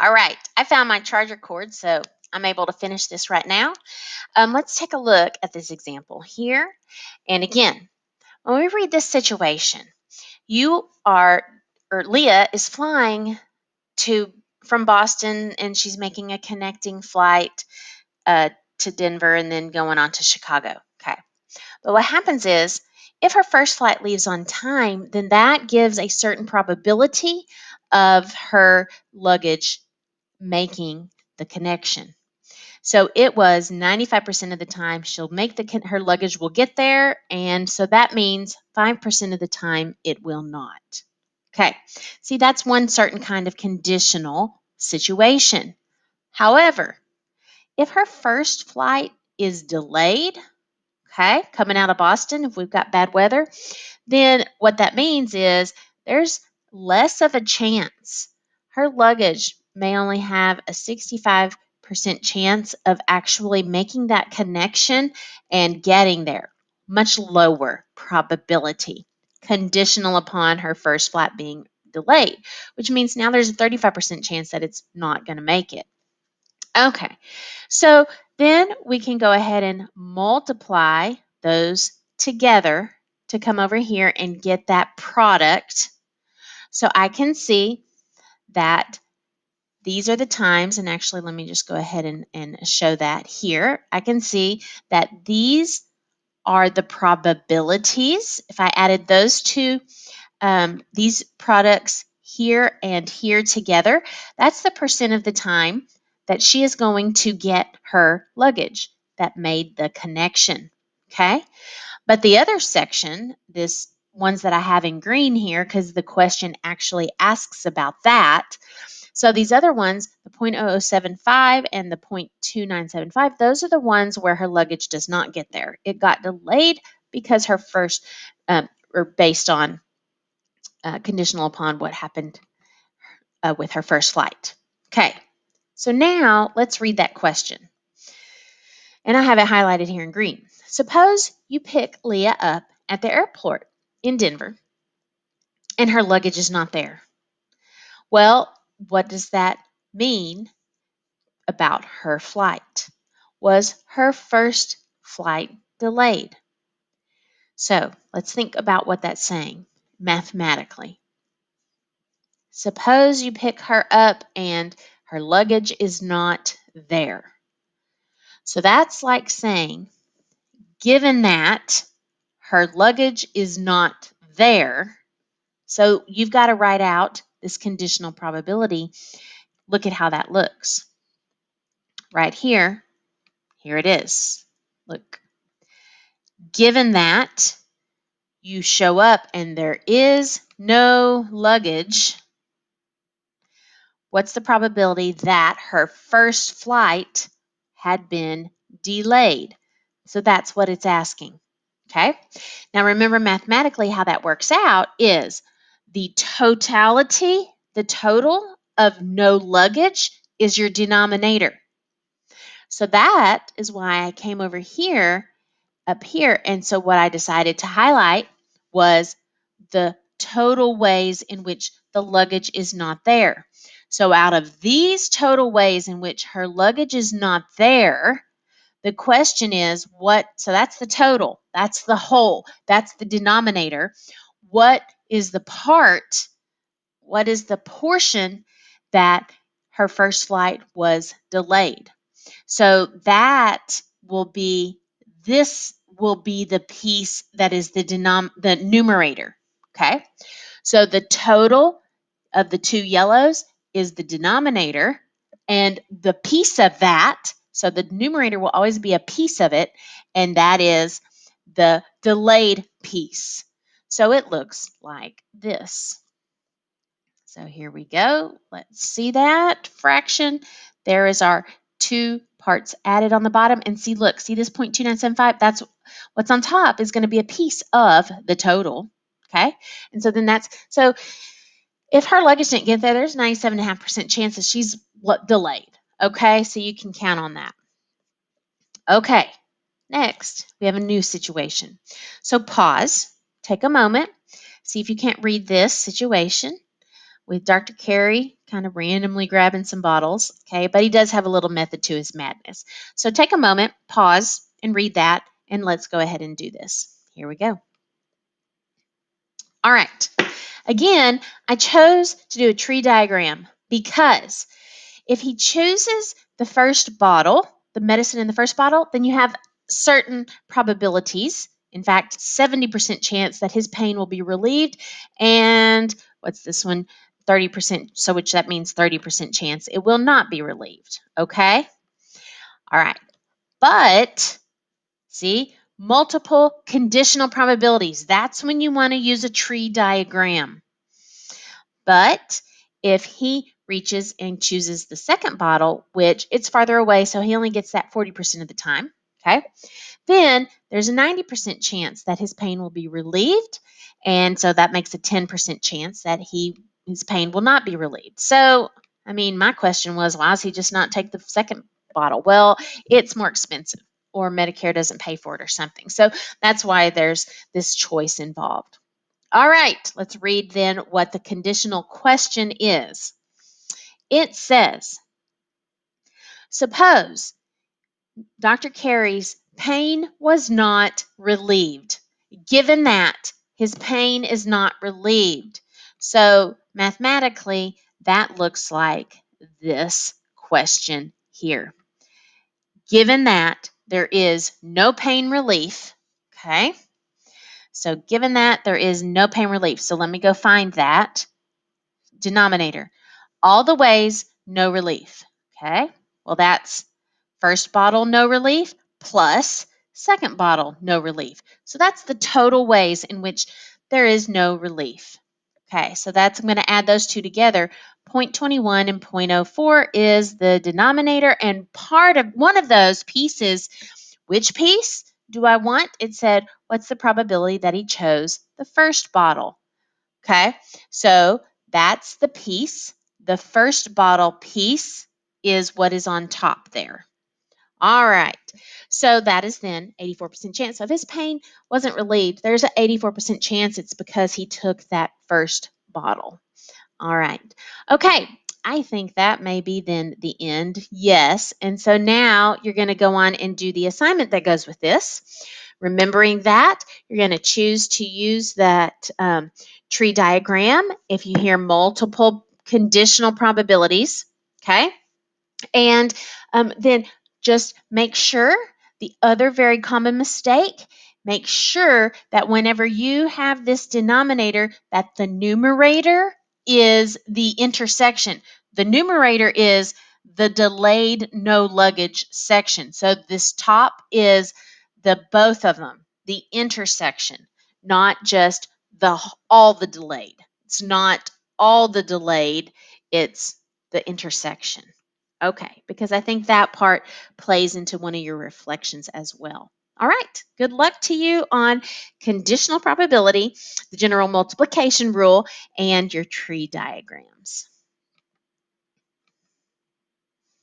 All right, I found my charger cord, so I'm able to finish this right now. Let's take a look at this example here. And again, when we read this situation, Leah is flying to from Boston, and she's making a connecting flight uh, to Denver and then going on to Chicago. Okay. But what happens is, if her first flight leaves on time, then that gives a certain probability of her luggage making the connection. So it was 95% of the time she'll make her luggage will get there, and so that means 5% of the time it will not. Okay. See, that's one certain kind of conditional situation. However, if her first flight is delayed, okay, coming out of Boston, if we've got bad weather, then what that means is there's less of a chance. Her luggage may only have a 65% chance of actually making that connection and getting there. Much lower probability, conditional upon her first flight being delayed, which means now there's a 35% chance that it's not going to make it. Okay, so then we can go ahead and multiply those together to come over here and get that product. So I can see that these are the times, and actually let me just go ahead and show that here. I can see that these are the probabilities. If I added those two, these products here and here together, that's the percent of the time that she is going to get her luggage that made the connection. Okay. But the other section, this ones that I have in green here, because the question actually asks about that. So these other ones, the 0.0075 and the 0.2975, those are the ones where her luggage does not get there. It got delayed because her first, or based on conditional upon what happened with her first flight. Okay, so now let's read that question. And I have it highlighted here in green. Suppose you pick Leah up at the airport in Denver and her luggage is not there. Well, what does that mean about her flight? Was her first flight delayed? So let's think about what that's saying mathematically. Suppose you pick her up and her luggage is not there. So that's like saying, given that her luggage is not there, so you've got to write out this conditional probability. Look at how that looks. Right here, here it is. Look, given that you show up and there is no luggage, what's the probability that her first flight had been delayed? So that's what it's asking. Okay. Now remember mathematically how that works out is the totality, the total of no luggage is your denominator. So that is why I came over here, up here. And so what I decided to highlight was the total ways in which the luggage is not there. So out of these total ways in which her luggage is not there, the question is what, so that's the total, that's the whole, that's the denominator. What is the part, what is the portion that her first flight was delayed? So that will be, this will be the piece that is the numerator, okay? So the total of the two yellows is the denominator, and the piece of that, so the numerator will always be a piece of it, and that is the delayed piece. So it looks like this. So here we go. Let's see that fraction. There is our two parts added on the bottom. And see, look, see this 0.2975? That's what's on top is going to be a piece of the total. Okay. And so then that's, so if her luggage didn't get there, there's 97.5% chance that she's delayed. Okay. So you can count on that. Okay. Next, we have a new situation. So pause, take a moment, see if you can't read this situation with Dr. Carey kind of randomly grabbing some bottles, okay? But he does have a little method to his madness. So take a moment, pause, and read that, and let's go ahead and do this. Here we go. All right. Again, I chose to do a tree diagram because if he chooses the first bottle, the medicine in the first bottle, then you have certain probabilities. In fact, 70% chance that his pain will be relieved. And what's this one? 30%, so which that means 30% chance it will not be relieved. Okay? All right. But see, multiple conditional probabilities. That's when you want to use a tree diagram. But if he reaches and chooses the second bottle, which it's farther away, so he only gets that 40% of the time, okay, then there's a 90% chance that his pain will be relieved. And so that makes a 10% chance that his pain will not be relieved. So, I mean, my question was, why does he just not take the second bottle? Well, it's more expensive, or Medicare doesn't pay for it or something. So that's why there's this choice involved. All right, let's read then what the conditional question is. It says, suppose Dr. Carey's pain was not relieved. Given that his pain is not relieved. So mathematically, that looks like this question here. Given that there is no pain relief, okay? So given that there is no pain relief, so let me go find that. Denominator, all the ways, no relief. Okay, well, that's first bottle, no relief, plus second bottle, no relief. So that's the total ways in which there is no relief. Okay, so that's, I'm going to add those two together. 0.21 and 0.04 is the denominator, and part of one of those pieces, which piece do I want? It said, what's the probability that he chose the first bottle? Okay, so that's the piece. The first bottle piece is what is on top there. All right, so that is then 84% chance. So if his pain wasn't relieved, there's an 84% chance it's because he took that first bottle. All right, okay, I think that may be then the end. Yes, and so now you're going to go on and do the assignment that goes with this. Remembering that, you're going to choose to use that tree diagram if you hear multiple conditional probabilities, okay? And then just make sure the other very common mistake, make sure that whenever you have this denominator, that the numerator is the intersection. The numerator is the delayed no luggage section. So this top is the both of them, the intersection, not just all the delayed. It's not all the delayed, it's the intersection. Okay, because I think that part plays into one of your reflections as well. All right, good luck to you on conditional probability, the general multiplication rule, and your tree diagrams.